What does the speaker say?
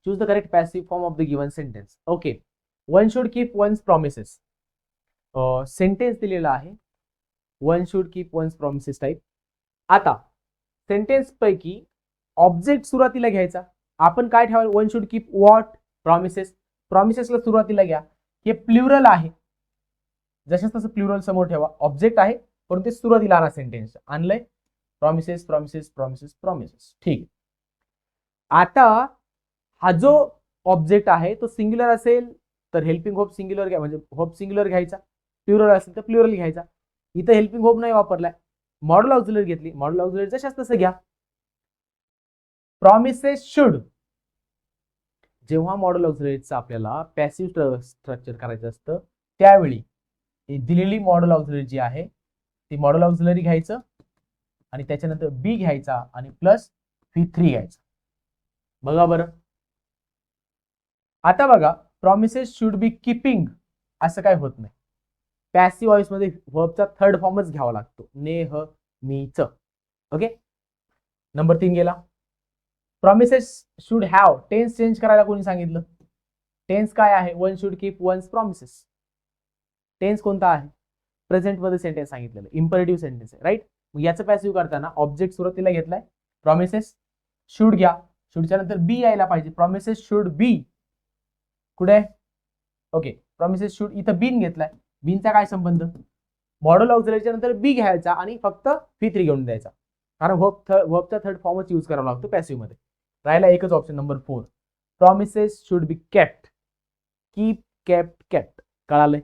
Choose the correct passive form of the given sentence. Okay, one should keep one's promises. Sentence दिलेला आहे, one should keep one's promises type. आता sentence पैकी object सुरुवातीला घ्यायचा. आपण काय ठेवाल, one should keep what, promises. प्रॉमिसेसला सुरुवातीला घ्या. हे प्लुरल आहे, जसं तसं प्लुरल समोर ठेवा. ऑब्जेक्ट आहे पण ते सुरुवातीला आणा. सेंटेन्स आणलंय, प्रॉमिसेस प्रॉमिसेस प्रॉमिसेस प्रॉमिसेस. ठीक. आता हा जो ऑब्जेक्ट आहे तो सिंग्युलर असेल तर हेल्पिंग होप सिंग्युलर घ्या, म्हणजे होप सिंग्युलर घ्यायचा. प्लुरल असेल तर प्लुरल घ्यायचा. इथं हेल्पिंग होप नाही वापरलाय, मॉड्यूल ऑक्झिलरी घेतली. मॉड्यूल ऑक्झिलरी जशाच तसं घ्या. प्रॉमिसेस शुड, जेव्हा मॉड्यूल ऑक्झिलरीचं आपल्याला पॅसिव्ह स्ट्रक्चर करायचं असतं त्यावेळी दिलेली मॉड्यूल ऑक्झिलरी जी आहे ती मॉड्यूल ऑक्झिलरी घ्यायचं आणि त्याच्यानंतर बी घ्यायचा आणि प्लस V3 घ्यायचा. बघा बरं, आता बघा, प्रॉमिसेस शुड बी कीपिंग असं काय होत नाही. पॅसिव्ह व्हॉइस मध्ये वर्बचा थर्ड फॉर्मच घ्यावा लागतो, नेहमीच. ओके, नंबर 3 गेला. Promises should have, tense change करायला कोणी सांगितलं? टेन्स काय आहे, one should keep one's promises. Tense कोणता आहे, प्रेझेंट मध्ये सेंटेन्स सांगितलेलं, इम्परेटिव्ह सेंटेन्स आहे, राईट. मग याचं पॅसिव्ह करताना ऑब्जेक्ट सुरुवातीला घेतलाय, प्रॉमिसेस शुड घ्या. शुडच्या नंतर बी यायला पाहिजे. प्रॉमिसेस शुड बी कुठे, ओके, प्रॉमिसेस शुड इथं बीन घेतलाय. बीनचा काय संबंध, मॉड्यूल ऑक्झिलरीच्या नंतर बी घ्यायचा आणि फक्त V3 घेऊन द्यायचा, कारण वर्बचा थर्ड फॉर्मच यूज करावा लागतो पॅसिव्ह मध्ये. राहिला एकच option number 4, promises should be kept. Keep, kept, kept. कळालंय?